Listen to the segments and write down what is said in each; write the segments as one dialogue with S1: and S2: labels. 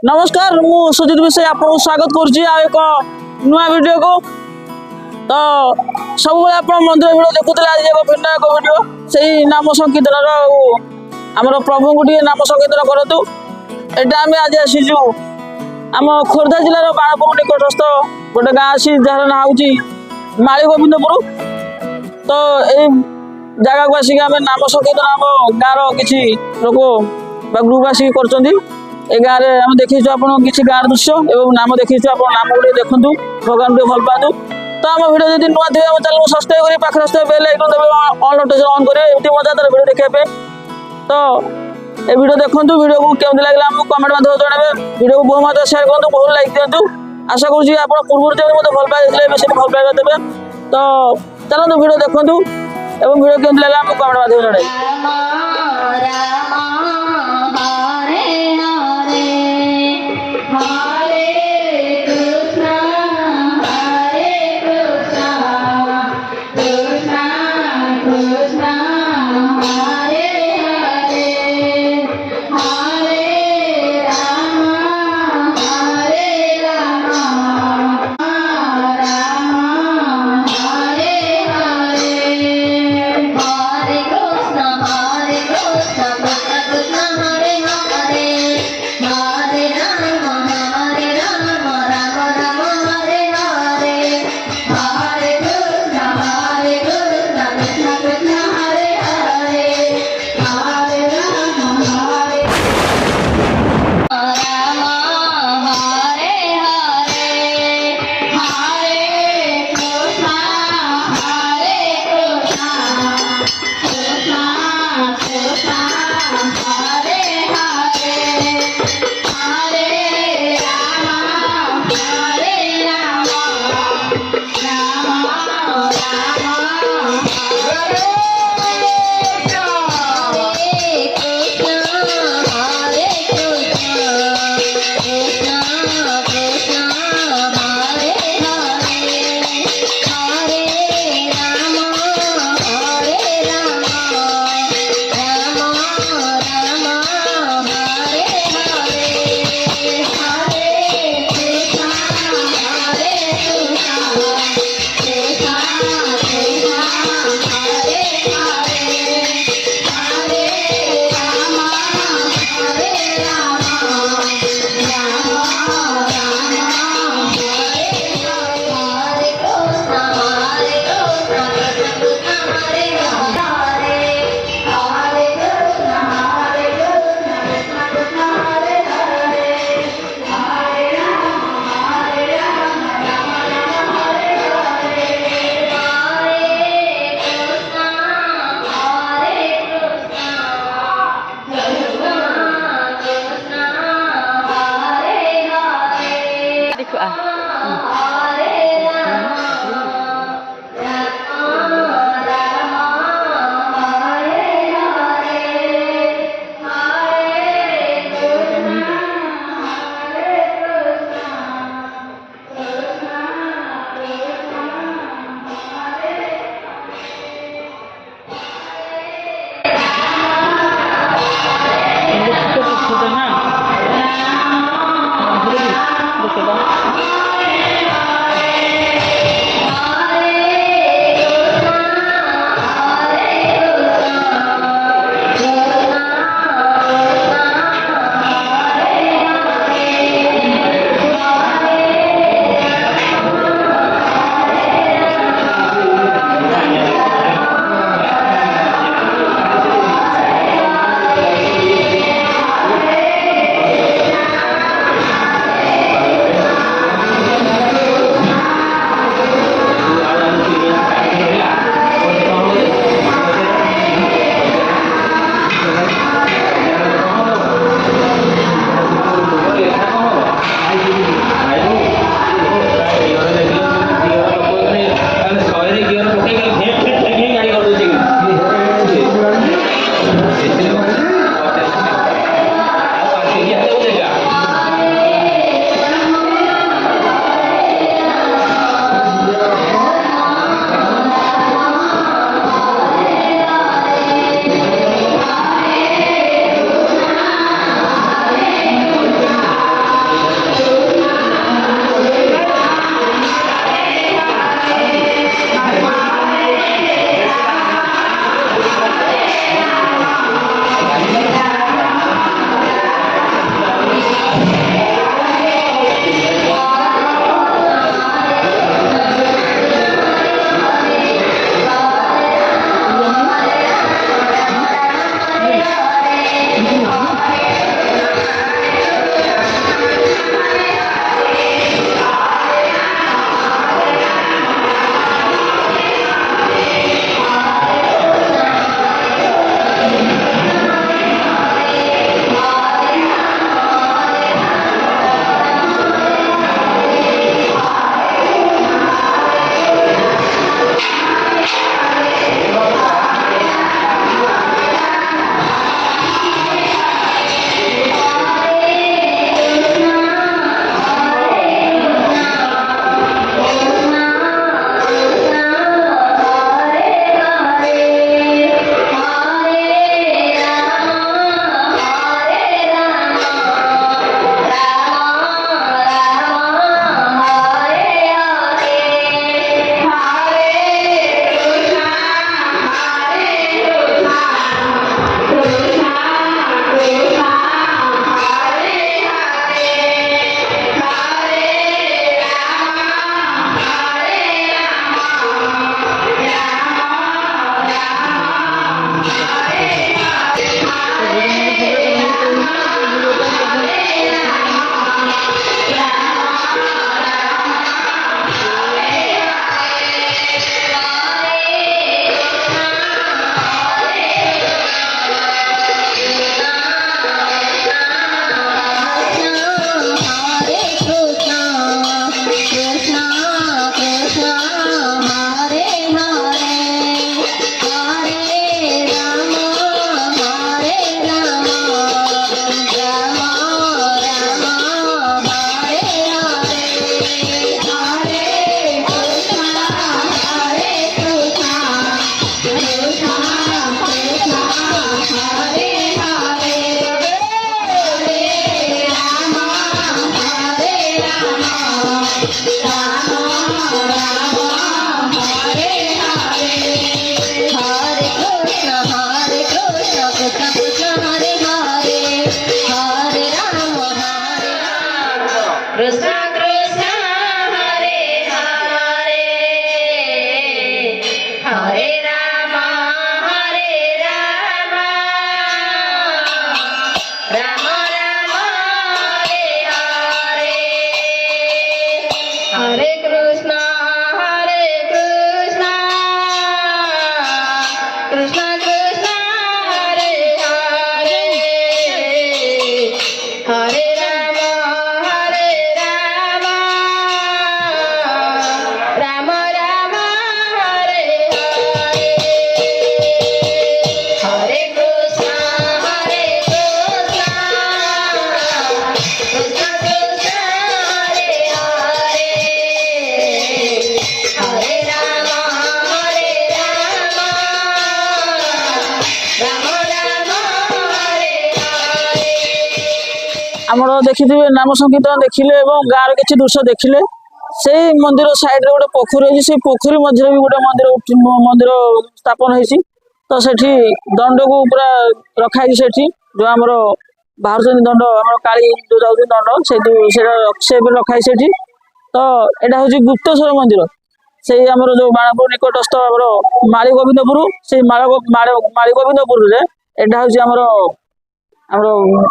S1: नमस्कार मु सुजित विषय आपको स्वागत करुच्ची एक नुआ वीडियो को तो सब मंदिर भिड देखुले आज एक भिन्न एक वीडियो से नाम संकीर्तन आमर प्रभु को नाम संकीर्तन करूँ एटा आम आज आसीचु आम खोर्धा जिलार बाणपुर निकटस्थ गोटे गाँ आसी जार ना हूँ माली गोविंदपुर तो ये जगह को आसिक आम नाम संकीर्तन आम गाँव किसी लोक ग्रुप आसिक कर ए गाँव में आम देखी आप किसी गाँव दृश्य एवं नाम देखी आप नाम गोटे देखूँ भगवान को भल पातु तो आम भिडियो जब नुआ थे आम चैनल सब्सक्राइब कर पाखे आसते बेल आइकन देवे ऑल नोटिफिकेशन ऑन करेंगे एमती मजादार भिडियो देखा तो ये वीडियो देखूँ वीडियो को केमती लगे आमको कमेंट माध्यम जनाबे वीडियो को बहुत मात्रा शेयर करूँ बहुत लाइक दिंतु आशा करुँच आप पूर्व जब मतलब भल पाई बेसी भल पाइबा देवे तो चलते वीडियो देखूँ एवं वीडियो केमती लगे आमको कमेंट माध्यम जनाबे
S2: Hare Krishna, कृष्ण कृष्ण हरे हरे हरे राम राम राम हरे हरे हरे कृष्ण कृष्ण कृष्ण हरे हरे हरे राम राम राम हरे हरे हरे कृष्ण कृष्ण कृष्ण हरे हरे हरे राम राम राम हरे हरे
S1: ଆମର ଦେଖିଥିବେ ନାମ ସଂକୀର୍ତ୍ତନ ଦେଖିଲେ ଏବଂ ଗାଁର କିଛି ଦୃଶ୍ୟ ଦେଖିଲେ ସେଇ ମନ୍ଦିର ସାଇଡରେ ଗୋଟେ ପୋଖରୀ ଅଛି ସେଇ ପୋଖରୀ ମଧ୍ୟରେ ବି ଗୋଟେ ମନ୍ଦିର ସ୍ଥାପନ ହେଇଛି ତ ସେଠି ଦଣ୍ଡକୁ ପୁରା ରଖା ହେଇଛି ସେଠି ଯୋଉ ଆମର ବାହାରୁଛନ୍ତି ଦଣ୍ଡ ଆମର କାଳି ଯୋଉ ଯାଉଛନ୍ତି ଦଣ୍ଡ ସେଇଟା ସେ ରଖା ହେଇଛି ସେଠି ତ ଏଇଟା ହଉଛି ଗୁପ୍ତେଶ୍ୱର ମନ୍ଦିର ସେଇ ଆମର ଯୋଉ ବାଣପୁର ନିକଟସ୍ଥ ଆମର ମାଳିଗୋବିନ୍ଦପୁର ସେଇ ମାଳିଗୋବିନ୍ଦପୁରରେ ଏଇଟା ହଉଛି ଆମର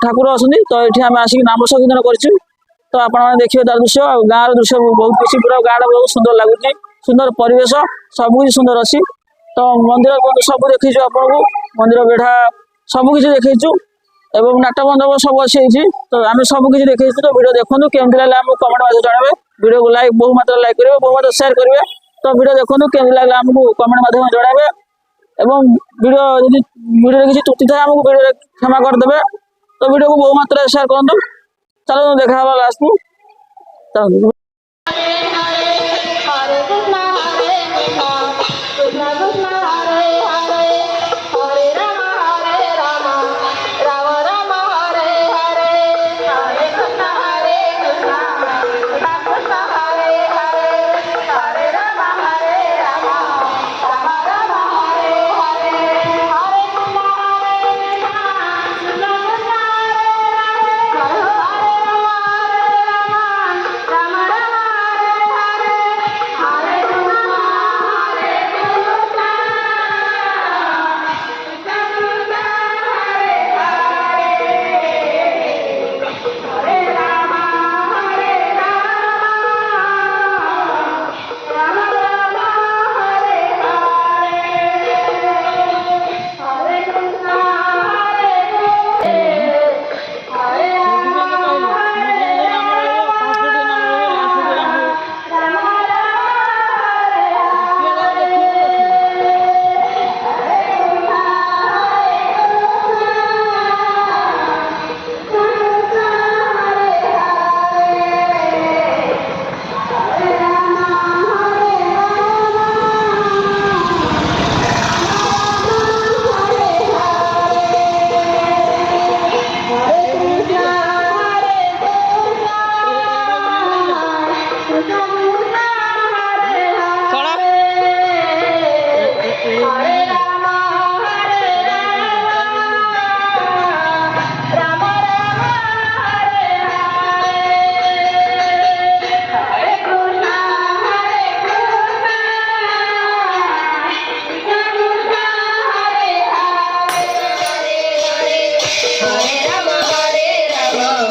S1: ଠାକୁର ଅଛନ୍ତି ତ ଏଠି ଆମେ ଆସିକି ନାମ ସଂକୀର୍ତ୍ତନ କରିଛୁ ତ ଆପଣମାନେ ଦେଖିବେ ତାର ଦୃଶ୍ୟ ଆଉ ଗାଁର ଦୃଶ୍ୟ ବହୁତ କିଛି ପୁରା ଗାଁଟା ବହୁତ ସୁନ୍ଦର ଲାଗୁଛି ସୁନ୍ଦର ପରିବେଶ ସବୁ କିଛି ସୁନ୍ଦର ଅଛି ତ ମନ୍ଦିର ସବୁ ଦେଖିଛୁ ଆପଣଙ୍କୁ ମନ୍ଦିର ବେଢା ସବୁ କିଛି ଦେଖେଇଛୁ ଏବଂ ନାଟ ମଣ୍ଡପ ସବୁ ଅଛି ଏଇଠି ତ ଆମେ ସବୁ କିଛି ଦେଖେଇଛୁ ତ ଭିଡ଼ିଓ ଦେଖନ୍ତୁ କେମିତି ଲାଗିଲା ଆମକୁ କମେଣ୍ଟ ମାଧ୍ୟମରେ ଜଣାଇବେ ଭିଡ଼ିଓକୁ ବହୁ ମାତ୍ରାରେ ଲାଇକ୍ କରିବେ ବହୁ ମାତ୍ରାରେ ସେୟାର କରିବେ ତ ଭିଡ଼ିଓ ଦେଖନ୍ତୁ କେମିତି ଲାଗିଲା ଆମକୁ କମେଣ୍ଟ ମାଧ୍ୟମରେ ଜଣାଇବେ ଏବଂ ଭିଡ଼ିଓରେ କିଛି ତ୍ରୁଟି ଥାଏ ଆମକୁ ଭିଡ଼ିଓରେ କ୍ଷମା କରିଦେବେ ତ ଭିଡ଼ିଓକୁ ବହୁ ମାତ୍ରାରେ ସେୟାର କରନ୍ତୁ ଚାଲନ୍ତୁ ଦେଖା ହେବା ଲାଷ୍ଟକୁ ଚାଲନ୍ତୁ
S2: हरे कृष्ण कृष्ण कृष्ण हरे हरे हरे राम राम राम हरे हरे हरे कृष्ण कृष्ण कृष्ण हरे हरे हरे राम राम राम हरे हरे हरे कृष्ण कृष्ण कृष्ण हरे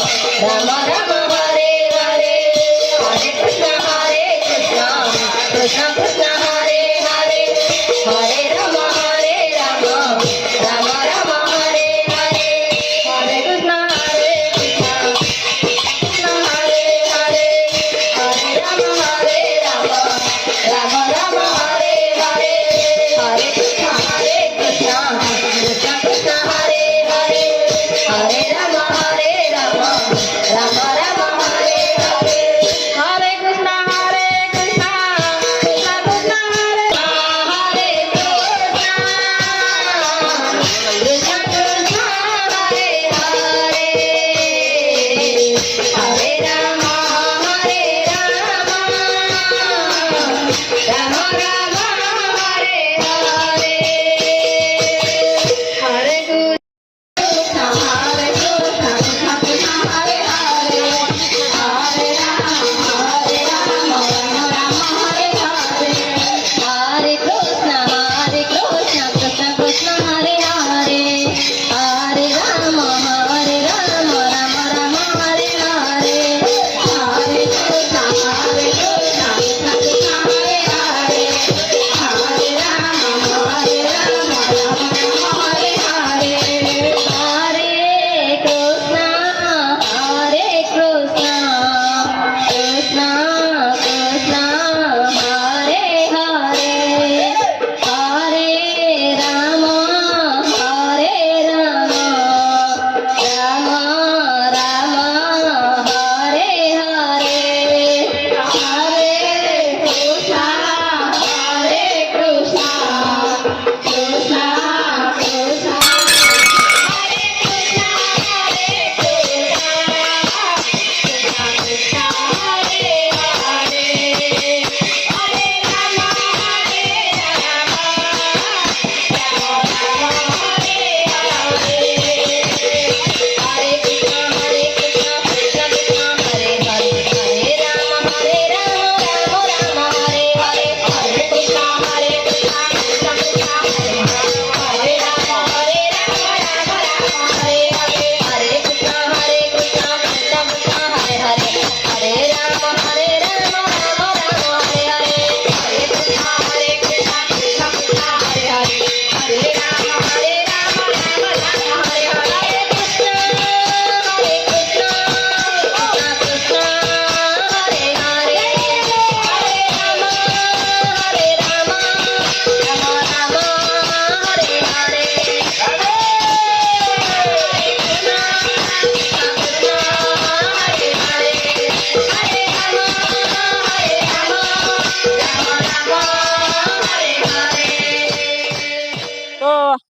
S2: राम राम हरे हरे हरे कृष्ण कृष्ण कृष्ण हरे हरे हरे राम राम राम हरे हरे हरे कृष्ण कृष्ण हरे हरे हरे राम राम राम राम हरे हरे हरे कृष्ण कृष्ण कृष्ण हरे हरे हरे राम राम राम राम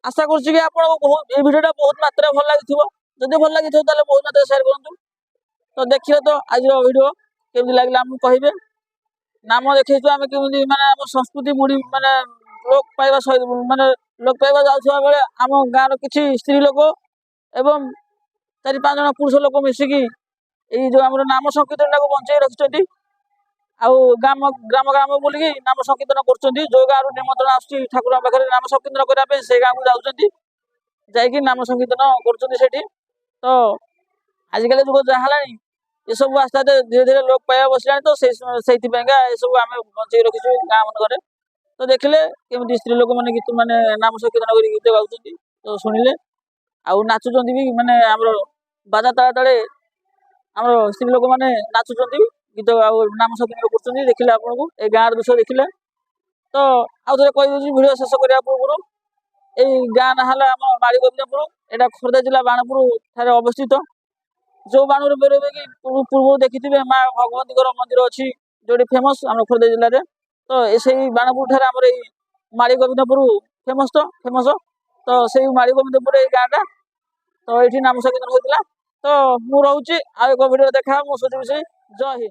S1: आशा करुच्ची कि आपको बहुत ये वीडियोटा बहुत मात्रा भल लगी जदि भल लगी बहुत मात्रा शेयर करूँ तो देखिए तो आज वीडियो केमती लगे आमको कहे नाम देखु आम केमी माने आम संस्कृति बुड़ी माने लोक पाइबा माने लोक पाइबा जाउथबा बेले आम गाँव किसी स्त्री लोक एवं 4-5 जन पुरुष लोक मिसिकी ये जो आम नाम संकीर्तन को बंचाई रखिंट आउ ग्राम ग्राम ग्राम बोलिकी नाम संकीर्तन कर जो गाँव निमंत्रण आसूँ ठाकुर पाखे नाम संकीर्तन करने से गाँव को जाऊँच जाकि नाम संकीर्तन कर तो आजिकल जुग जहाँ ये सब आस्ते आस्ते धीरे धीरे लोक पाइबा बसला तो से सब आम बंचाई रखीचु गाँव मनकर तो देखिले केमी स्त्री लोक मैंने गीत मैंने नाम संकीर्तन कर गीत गाँच तो शुणिले आउ नाचुंट भी माने आमर बाजा ताले ताले आमर स्त्री लोक मैंने नाचुंट गीत नाम संकीर्तन कर देखिले आपको ये गाँव दृश्य देखिले तो आउ थे कहीदे भिडियो शेष करने पूर्व यही गाँ ना आम माड़ी गोविंदपुर यहाँ खोर्धा जिला बाणपुर ठारे अवस्थित जो बाणुर बेरे कि पूर्व देखिए माँ भगवती मंदिर अच्छी जो फेमस आम खोर्धा जिले में तो से बाणपुर ठारे आम माड़ी गोविंदपुर फेमस तो से माड़ी गोविंदपुर ये गाँटा तो ये नाम संकीर्तन होता तो मुझे रोचे आ एक वीडियो देखा मुझे जय हिंद।